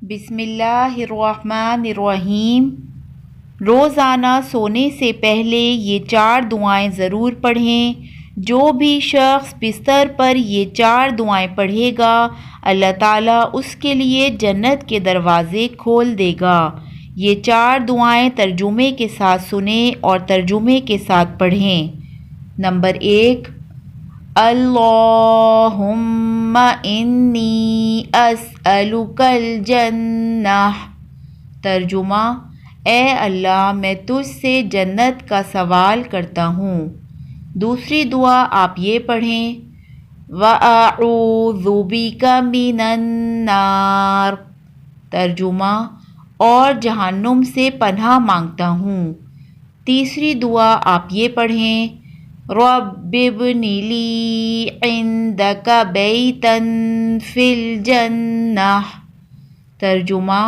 بسم اللہ الرحمن الرحیم۔ روزانہ سونے سے پہلے یہ 4 دعائیں ضرور پڑھیں۔ جو بھی شخص بستر پر یہ 4 دعائیں پڑھے گا، اللہ تعالیٰ اس کے لیے جنت کے دروازے کھول دے گا۔ یہ 4 دعائیں ترجمے کے ساتھ سنیں اور ترجمے کے ساتھ پڑھیں۔ نمبر 1، اللہم انی اسألک الجنہ۔ ترجمہ: اے اللہ، میں تجھ سے جنت کا سوال کرتا ہوں۔ دوسری دعا آپ یہ پڑھیں، وَأَعُوذُ بِکَ مِنَ النَّارِ۔ ترجمہ: اور جہنم سے پناہ مانگتا ہوں۔ تیسری دعا آپ یہ پڑھیں، رَبِّ ابْنِ لِی عِندَکَ بَیْتًا فِی الْجَنَّةِ۔ ترجمہ: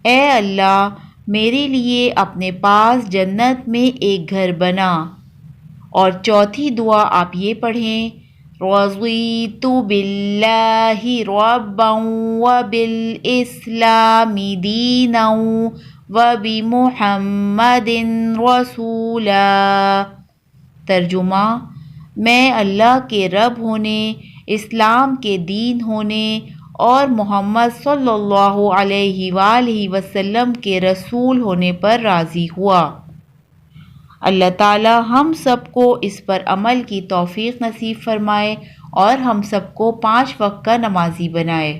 اے اللہ، میرے لیے اپنے پاس جنت میں ایک گھر بنا۔ اور چوتھی دعا آپ یہ پڑھیں، رضیت باللہ ربا وبالاسلام دینا وبمحمد رسولا۔ ترجمہ: میں اللہ کے رب ہونے، اسلام کے دین ہونے اور محمد صلی اللہ علیہ وآلہ وسلم کے رسول ہونے پر راضی ہوا۔ اللہ تعالی ہم سب کو اس پر عمل کی توفیق نصیب فرمائے اور ہم سب کو 5 وقت کا نمازی بنائے۔